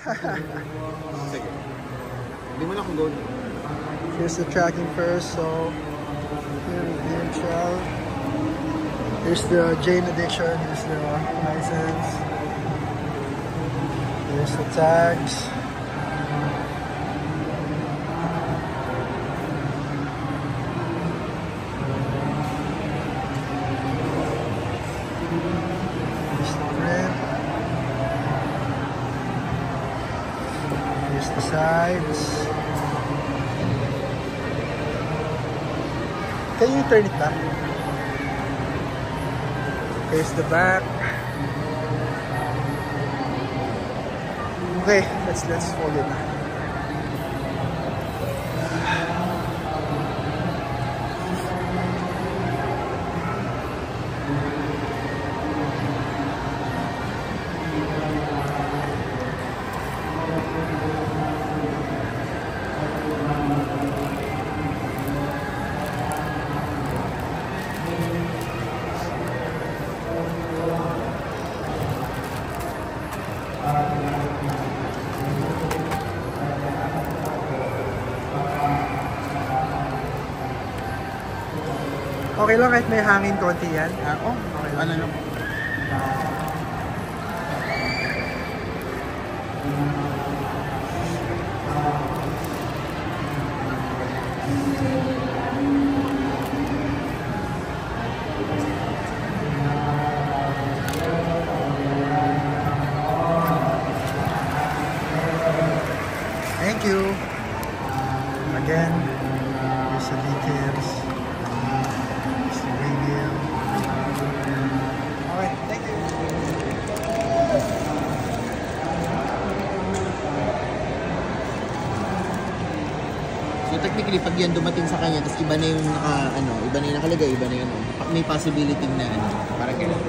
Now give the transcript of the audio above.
Sige. Hindi mo na akong go. Here's the tracking first, so here shell. Here's the Jane edition, here's the license. Here's the tags. Here's the print. Here's the sides. Can you turn it back? Here's the back. Okay, let's fold it. Okay lang kahit may hangin konti yan. Ako? Okay lang. Ano lang? Thank you. Again, here's the details. Here's the radio. Okay, thank you. So technically, pag yan dumating sa kanya, tapos iba na yung iba na yung nakalagay, iba na yung may possibility na parang ganun.